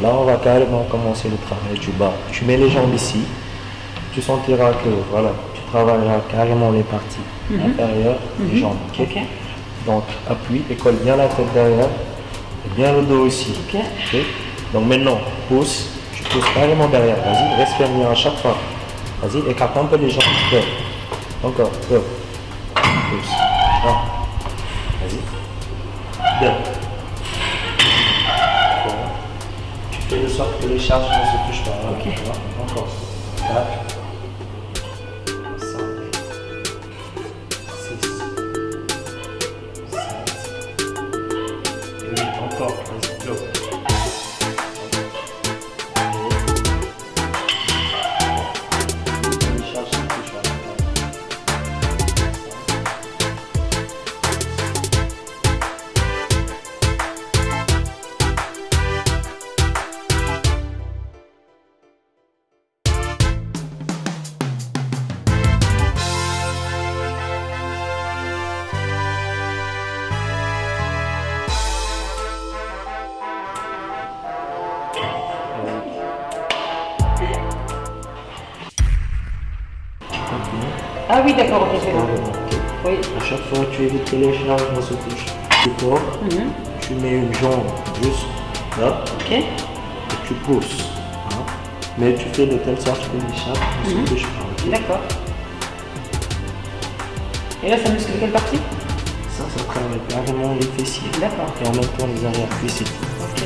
Speaker 6: Là, on va carrément commencer le travail du bas. Tu mets les jambes ici. Tu sentiras que voilà, tu travailleras carrément les parties inférieures des jambes. Okay. Donc appuie et colle bien la tête derrière et bien le dos aussi.
Speaker 2: Ok.
Speaker 6: Ok. Donc maintenant, pousse. Tu pousses carrément derrière. Vas-y, respire bien à chaque fois. Vas-y, écarte un peu les jambes. Go. Encore. Go. Pousse. Ah. Vas-y. Bien. Tu fais de sorte que les charges ne se touchent pas. Voilà.
Speaker 2: Ok.
Speaker 6: Voilà. Encore. 4. 5. 6. 7. 8. Encore. Vas-y. Go. Les charges se touchent pas.
Speaker 2: Ah oui, d'accord, ok, je vais voir. Oui.
Speaker 6: À chaque fois, tu évites que les charges ne se touchent. Tu cours, tu mets une jambe juste là
Speaker 2: Ok.
Speaker 6: et tu pousses. Hein. Mais tu fais de telle sorte que les charges ne se touchent pas. Ok.
Speaker 2: D'accord. Et là, ça muscle quelle partie?
Speaker 6: Ça travaille carrément les fessiers.
Speaker 2: D'accord.
Speaker 6: Et en même temps les arrières fessiers.
Speaker 2: Ok.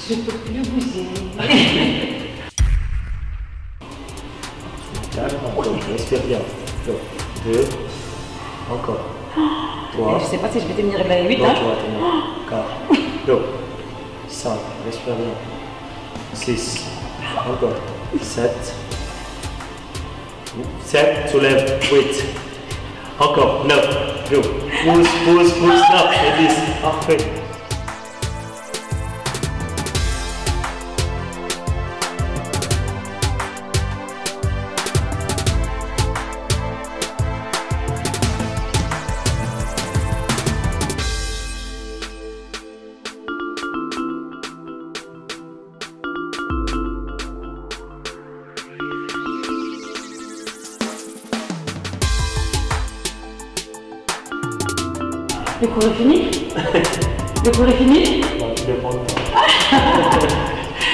Speaker 2: Je ne peux plus bouger.
Speaker 6: Carrément. Donc, respire bien. 2. Encore. 3.
Speaker 2: Je ne sais pas si je vais tenir la 8.
Speaker 6: Non,
Speaker 2: Hein.
Speaker 6: tu vas tenir. 4. 2. 5. Respire bien. 6. Encore. 7. 7. Soulève. 8. Encore. 9. Go. Pousse, pousse, pousse. 9. Et 10. Parfait.
Speaker 2: Le cours est fini? Le cours est fini?
Speaker 6: Bon, tu dépends de toi.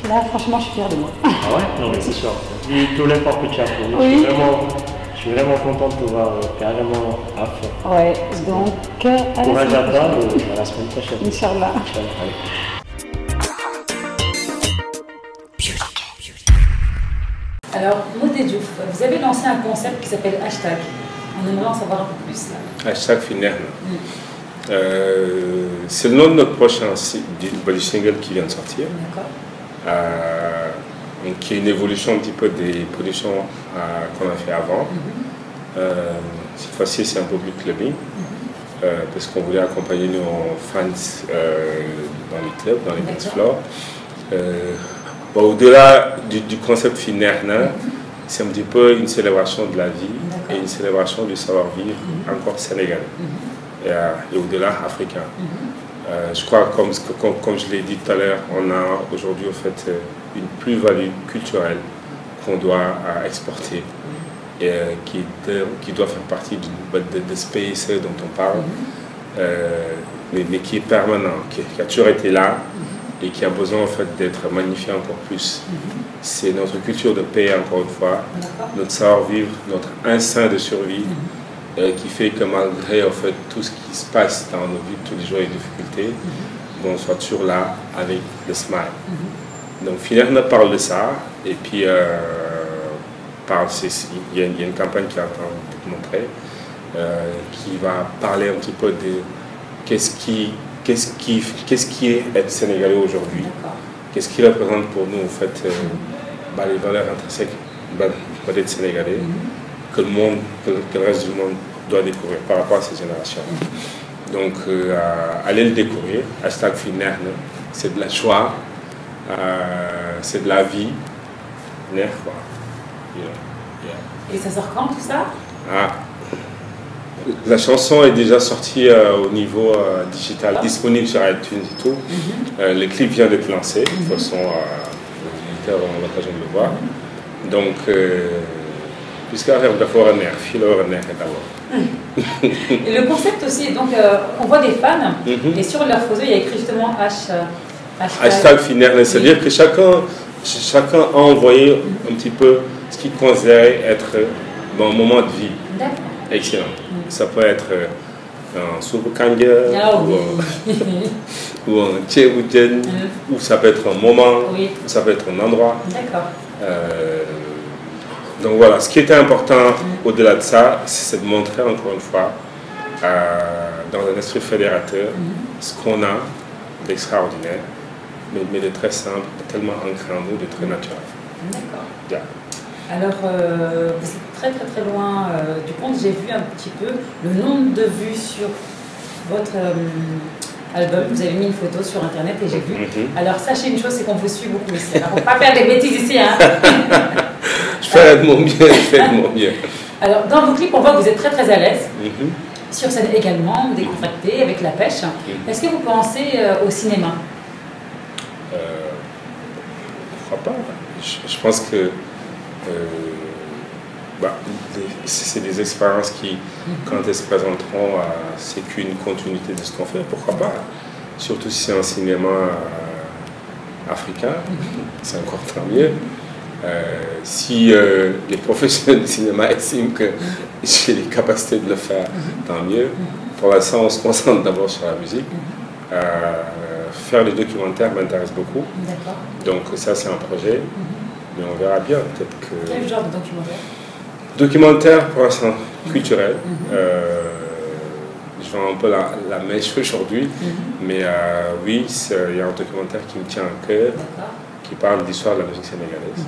Speaker 2: Là, franchement, je suis fière de moi.
Speaker 6: Ah ouais? Non, mais c'est sûr. Vu tout l'effort que tu as fait,
Speaker 2: Oui.
Speaker 6: je suis vraiment content de te voir carrément à fond.
Speaker 2: Ouais, donc, à la
Speaker 6: Courage
Speaker 2: semaine
Speaker 6: à toi
Speaker 2: prochaine.
Speaker 6: et à la semaine prochaine.
Speaker 2: Inch'Allah.
Speaker 6: Inch'Allah. Allez.
Speaker 2: Alors, Modé Diouf, vous avez lancé un concept qui s'appelle Hashtag. On aimerait en savoir un peu plus là.
Speaker 3: Hashtag Finerna. C'est le nom de notre prochain du single qui vient de sortir.
Speaker 2: D'accord.
Speaker 3: Donc, qui est une évolution un petit peu des productions qu'on a fait avant. Cette fois-ci, c'est un peu plus clubbing. Parce qu'on voulait accompagner nos fans dans les clubs, dans les dance floors. Bon, au-delà du concept Finerna, c'est un petit peu une célébration de la vie et une célébration du savoir-vivre encore sénégalais et au-delà africain. Je crois, comme je l'ai dit tout à l'heure, on a aujourd'hui au fait une plus-value culturelle qu'on doit exporter et qui doit faire partie de ce PSE dont on parle, mais qui est permanent, qui a toujours été là et qui a besoin en fait d'être magnifié encore plus. C'est notre culture de paix, encore une fois, notre savoir-vivre, notre instinct de survie qui fait que malgré en fait, tout ce qui se passe dans nos vies tous les jours et les difficultés, on soit toujours là avec le smile. Donc Finerna parle de ça et puis il y a une campagne qui est en train de montrer qui va parler un petit peu de qu'est-ce qui est être sénégalais aujourd'hui. Qu'est-ce qui représente pour nous en fait les valeurs intrinsèques d'être sénégalais que le reste du monde doit découvrir par rapport à ces générations. Donc allez le découvrir, #Finerne, c'est de la joie, c'est de la vie, neex quoi.
Speaker 2: Et ça sort quand tout ça?
Speaker 3: La chanson est déjà sortie au niveau digital, disponible sur iTunes et tout. Le clip vient d'être lancé, de toute façon les éditeurs auront l'occasion de le voir. Donc, puisqu'à faire d'abord un air, fil au neex d'abord.
Speaker 2: Et le concept aussi, donc on voit des fans, et sur leur photo il y a écrit justement
Speaker 3: #Finerne, c'est-à-dire que chacun a envoyé un petit peu ce qu'il considérait être un moment de vie. Excellent. Ça peut être un soupe kanga, ou un tchéboudjen, ou ça peut être un moment, ou ça peut être un endroit. Donc voilà, ce qui était important au-delà de ça, c'est de montrer encore une fois, dans un esprit fédérateur, ce qu'on a d'extraordinaire, mais de très simple, tellement ancré en nous, de très naturel.
Speaker 2: D'accord. Alors, vous êtes très très très loin du compte. J'ai vu un petit peu le nombre de vues sur votre album. Vous avez mis une photo sur internet et j'ai vu. Alors, sachez une chose, c'est qu'on vous suit beaucoup ici. Alors, on ne va pas faire des bêtises ici. Hein.
Speaker 3: Je fais de mon mieux,
Speaker 2: Alors, dans vos clips, on voit que vous êtes très très à l'aise. Sur scène également, décontracté, avec la pêche. Est-ce que vous pensez au cinéma?
Speaker 3: Pourquoi pas? Je pense que c'est des expériences qui, quand elles se présenteront, c'est qu'une continuité de ce qu'on fait, pourquoi pas? Surtout si c'est un cinéma africain, c'est encore tant mieux. Si les professionnels du cinéma estiment que j'ai les capacités de le faire, tant mieux. Pour l'instant, on se concentre d'abord sur la musique. Faire des documentaires m'intéresse beaucoup. Donc ça, c'est un projet. Mais on verra bien, peut-être que...
Speaker 2: Quel genre de documentaire?
Speaker 3: Documentaire, pour l'instant, culturel. Je vends un peu la mèche aujourd'hui, mais oui, il y a un documentaire qui me tient à cœur, qui parle de l'histoire de la musique sénégalaise,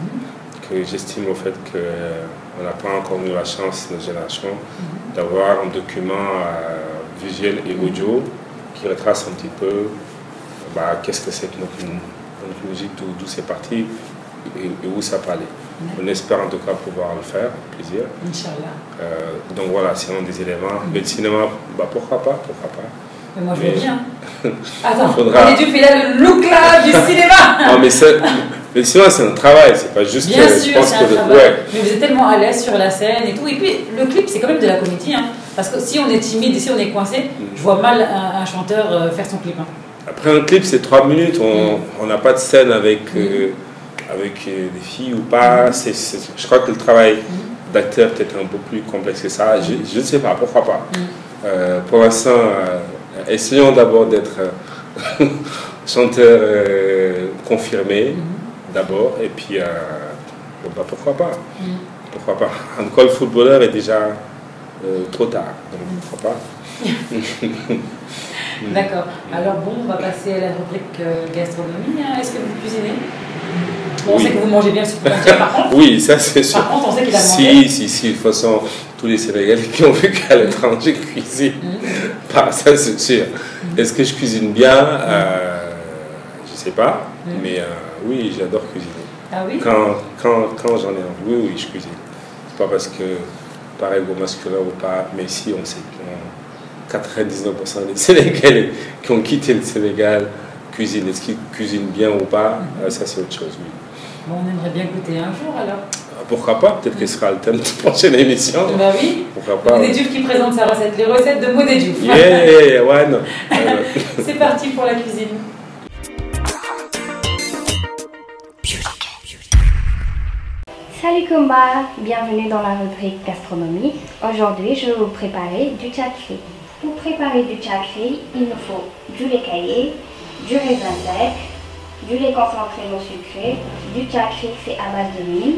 Speaker 3: que j'estime au fait qu'on n'a pas encore eu la chance, notre génération, d'avoir un document visuel et audio qui retrace un petit peu qu'est-ce que c'est que notre musique, d'où c'est parti, et où ça peut aller. On espère en tout cas pouvoir le faire, avec plaisir.
Speaker 2: Inch'Allah.
Speaker 3: Donc voilà, c'est un des éléments. Mais le cinéma, pourquoi pas.
Speaker 2: Mais moi je veux bien. Attends, on est dû faire le look là du cinéma.
Speaker 3: Non mais le cinéma c'est un travail, c'est pas juste...
Speaker 2: Bien sûr, c'est un travail. Mais vous êtes tellement à l'aise sur la scène et tout. Et puis le clip c'est quand même de la comédie. Hein. Parce que si on est timide et si on est coincé, je vois mal un chanteur faire son clip. Hein.
Speaker 3: Après un clip c'est 3 minutes, on n'a pas de scène avec des filles ou pas. Je crois que le travail d'acteur est peut-être un peu plus complexe que ça. Je ne sais pas, pourquoi pas. Pour l'instant, essayons d'abord d'être chanteur confirmé d'abord, et puis pourquoi pas. Pourquoi pas. En tout cas, le footballeur est déjà trop tard, donc pourquoi pas.
Speaker 2: D'accord. Alors bon, on va passer à la rubrique gastronomie. Hein. Est-ce que vous cuisinez? Bon, on sait que vous mangez bien, par contre.
Speaker 3: Oui, ça c'est sûr.
Speaker 2: Par contre, on sait qu'il a mangé.
Speaker 3: Si, de toute façon, tous les Sénégalais qui ont vu qu'à l'étranger cuisinent. Ça c'est sûr. Est-ce que je cuisine bien? Je ne sais pas, mais oui, j'adore cuisiner.
Speaker 2: Ah oui?
Speaker 3: Quand j'en ai envie, oui, je cuisine. C'est pas parce que, pareil, au masculin ou pas, mais si on sait que 99% des Sénégalais qui ont quitté le Sénégal cuisinent. Est-ce qu'ils cuisinent bien ou pas? Ça c'est autre chose, oui.
Speaker 2: Bon, on aimerait bien goûter un jour alors.
Speaker 3: Pourquoi pas? Peut-être que ce sera le thème de la prochaine émission.
Speaker 2: Bah oui.
Speaker 3: Pourquoi pas?
Speaker 2: Modé Diouf qui présente sa recette, les recettes de Modé Diouf.
Speaker 3: Ouais, non.
Speaker 2: C'est parti pour la cuisine.
Speaker 7: Salut Kumba, bienvenue dans la rubrique gastronomie. Aujourd'hui, je vais vous préparer du chakri. Pour préparer du chakri, il nous faut du lait caillé, du raisin sec, du lait concentré non sucré, du chakri fait à base de mil,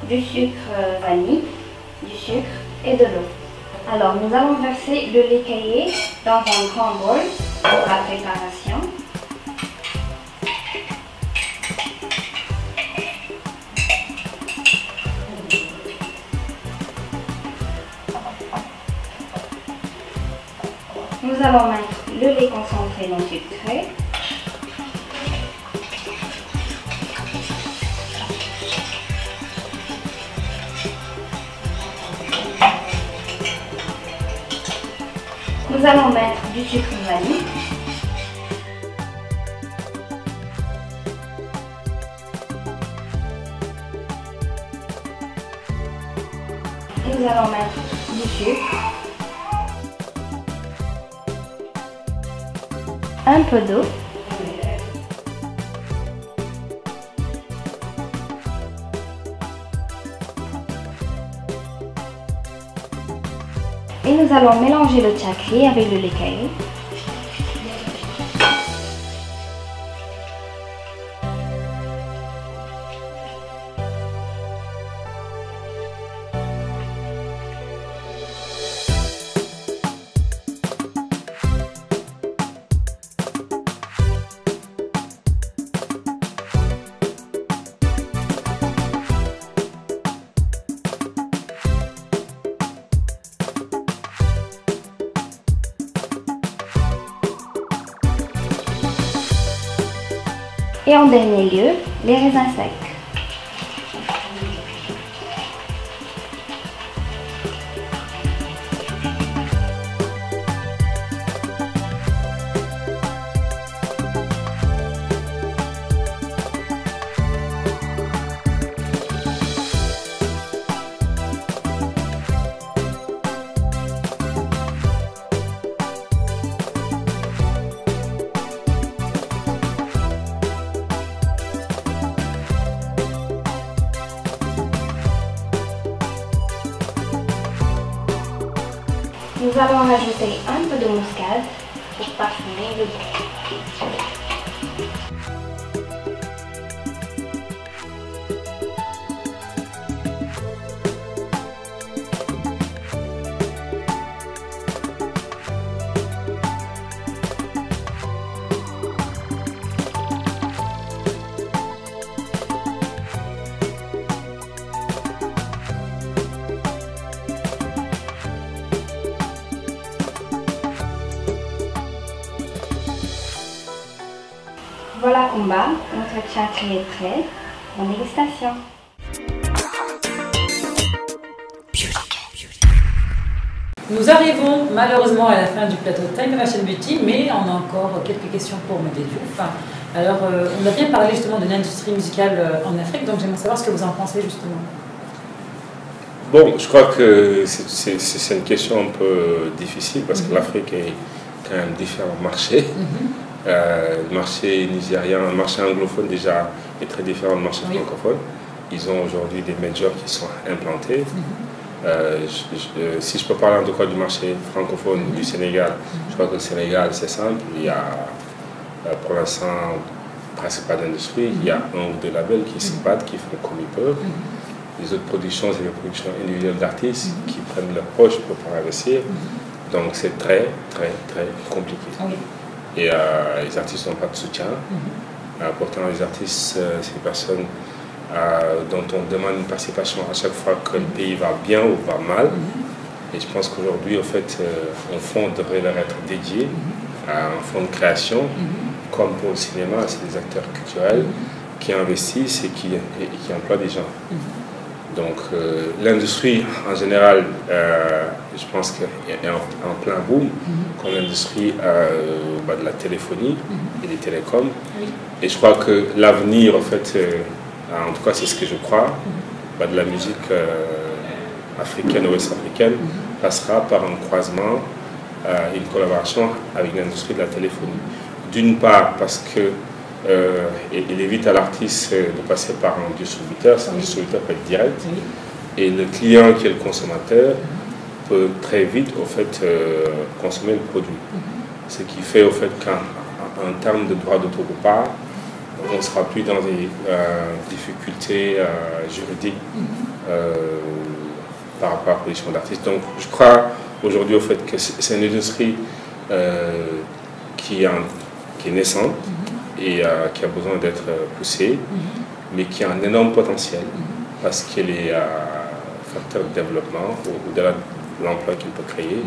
Speaker 7: du sucre vanille, du sucre et de l'eau. Alors, nous allons verser le lait caillé dans un grand bol pour la préparation. Nous allons mettre le lait concentré non sucré. Nous allons mettre du sucre vanille. Nous allons mettre du sucre. Un peu d'eau. Et nous allons mélanger le chakri avec le lait caillé. Et en dernier lieu, les raisins secs. Nous allons rajouter un peu de muscade pour parfumer le bout. Voilà Kumba, notre chakri est prêt. Bonne dégustation.
Speaker 2: Nous arrivons malheureusement à la fin du plateau Time Fashion Beauty, mais on a encore quelques questions pour Mehdi Diouf. Alors, on a bien parlé justement de l'industrie musicale en Afrique, donc j'aimerais savoir ce que vous en pensez justement.
Speaker 3: Bon, je crois que c'est une question un peu difficile parce que l'Afrique est quand même différents marchés. Le marché nigérien, le marché anglophone déjà est très différent du marché francophone. Ils ont aujourd'hui des majors qui sont implantés. Si je peux parler en tout cas du marché francophone du Sénégal, je crois que le Sénégal c'est simple. Il y a pour l'instant presque pas d'industrie. Il y a un ou deux labels qui se battent, qui font comme ils peuvent. Les autres productions, c'est les productions individuelles d'artistes qui prennent leur poche pour pouvoir investir. Donc c'est très compliqué. Et les artistes n'ont pas de soutien. Pourtant, les artistes, c'est des personnes dont on demande une participation à chaque fois que le pays va bien ou va mal. Et je pense qu'aujourd'hui, en fait, un fonds devrait leur être dédié à un fonds de création, comme pour le cinéma, c'est des acteurs culturels qui investissent et qui emploient des gens. Donc l'industrie en général, je pense qu'elle est en plein boom, comme l'industrie de la téléphonie et des télécoms. Et je crois que l'avenir, en fait, en tout cas c'est ce que je crois, de la musique africaine, ouest-africaine, passera par un croisement, une collaboration avec l'industrie de la téléphonie. D'une part parce que il évite à l'artiste de passer par un distributeur, un distributeur peut être direct, et le client qui est le consommateur peut très vite au fait, consommer le produit. Ce qui fait au fait qu'en termes de droit d'auteur, on ne sera plus dans des difficultés juridiques par rapport à la production d'artistes. Donc je crois aujourd'hui au fait que c'est une industrie qui est naissante et qui a besoin d'être poussée, mais qui a un énorme potentiel parce qu'elle est facteur de développement au-delà de l'emploi qu'il peut créer.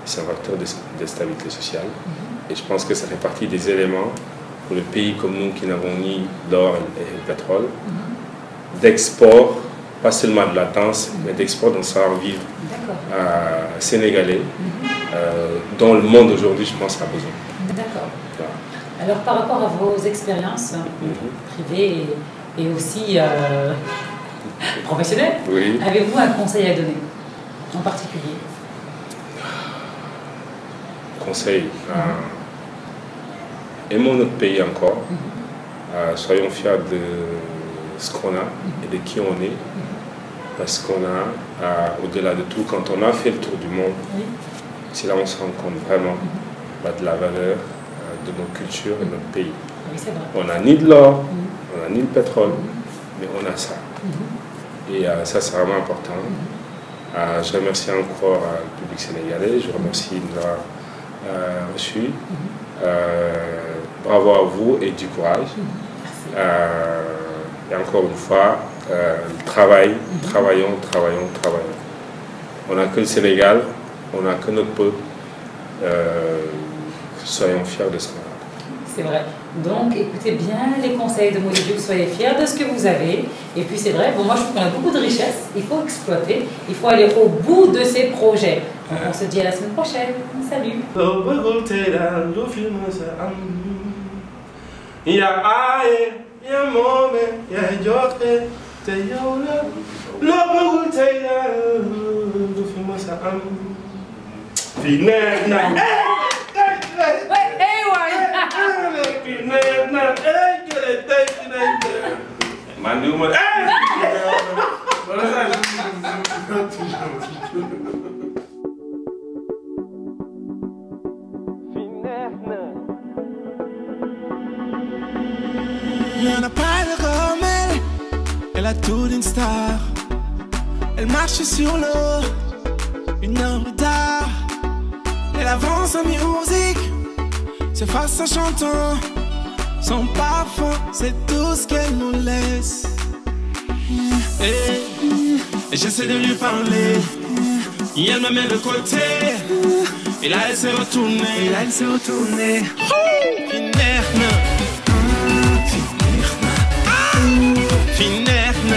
Speaker 3: C'est un facteur de stabilité sociale. Et je pense que ça fait partie des éléments pour les pays comme nous qui n'avons ni l'or et le pétrole, d'export, pas seulement de la danse, mais d'export d'un savoir-vivre sénégalais, dont le monde aujourd'hui, je pense, a besoin.
Speaker 2: D'accord. Alors, par rapport à vos expériences privées et aussi professionnelles, avez-vous un conseil à donner en particulier?
Speaker 3: Conseil, aimons notre pays encore, soyons fiers de ce qu'on a et de qui on est, parce qu'on a, au-delà de tout, quand on a fait le tour du monde, c'est là où on se rend compte vraiment de la valeur de nos cultures et de notre pays.
Speaker 2: Oui, c'est vrai.
Speaker 3: On n'a ni de l'or, on n'a ni le pétrole, mais on a ça. Et ça, c'est vraiment important. Je remercie encore le public sénégalais, je remercie de l'avoir reçu. Bravo à vous et du courage. Et encore une fois, travaillons. On n'a que le Sénégal, on n'a que notre peuple. Soyons fiers de ce qu'on a.
Speaker 2: C'est vrai. Donc, écoutez bien les conseils de Modibo, soyez fiers de ce que vous avez. Et puis, c'est vrai, bon, moi, je trouve qu'on a beaucoup de richesses. Il faut exploiter. Il faut aller au bout de ces projets. Donc, on se dit à la semaine prochaine. Salut.
Speaker 8: Y'en a pas de comme elle, elle a tout d'une star. Elle marche sur l'eau, une œuvre d'art. Elle avance en musique, s'efface en chantant. Son parfum, c'est tout ce qu'elle nous laisse. Et j'essaie de lui parler, et elle me met de côté. Et là elle s'est retournée, Finerne. Finerne.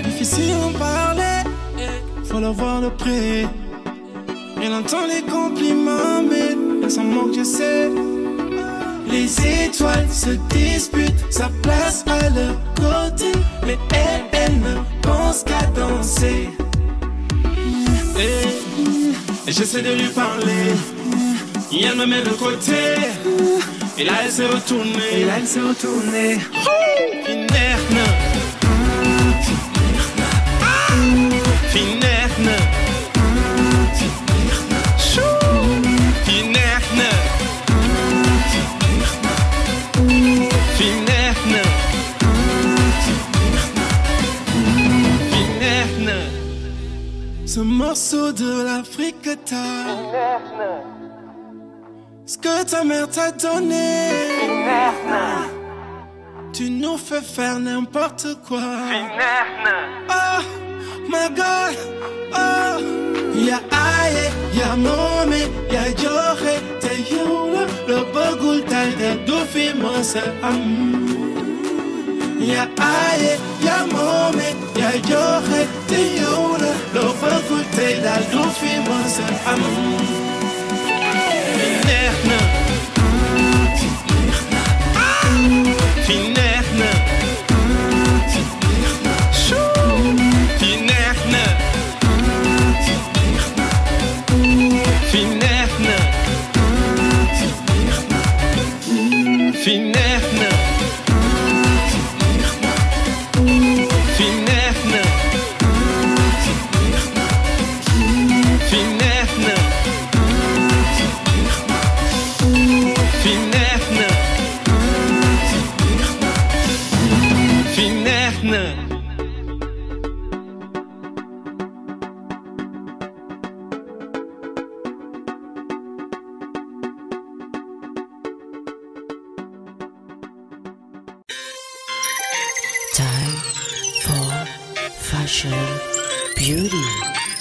Speaker 8: Difficile d'en parler, faut la voir de près. Elle entend les compliments, mais elle s'en moque, je sais. Les étoiles se disputent sa place à leur côté, mais elle ne pense qu'à danser. Et j'essaie de lui parler, et elle me met de côté. Et là elle s'est retournée, Finerne. Finerne. Ce morceau de l'Afrique que t'as, ce que ta mère t'a donné, tu nous fais faire n'importe quoi. Oh my God, oh. Y'a Aye, y'a Momé, y'a Yore, t'es Youla, le Bogul t'as doufi mon seul amour. Y'a Aye, y'a Momé, y'a Yore, t'es Youla, le Bogul t'as doufi mon seul amour. Finerne. Finerne. Finerne. Finerne.
Speaker 1: Time for fashion, beauty.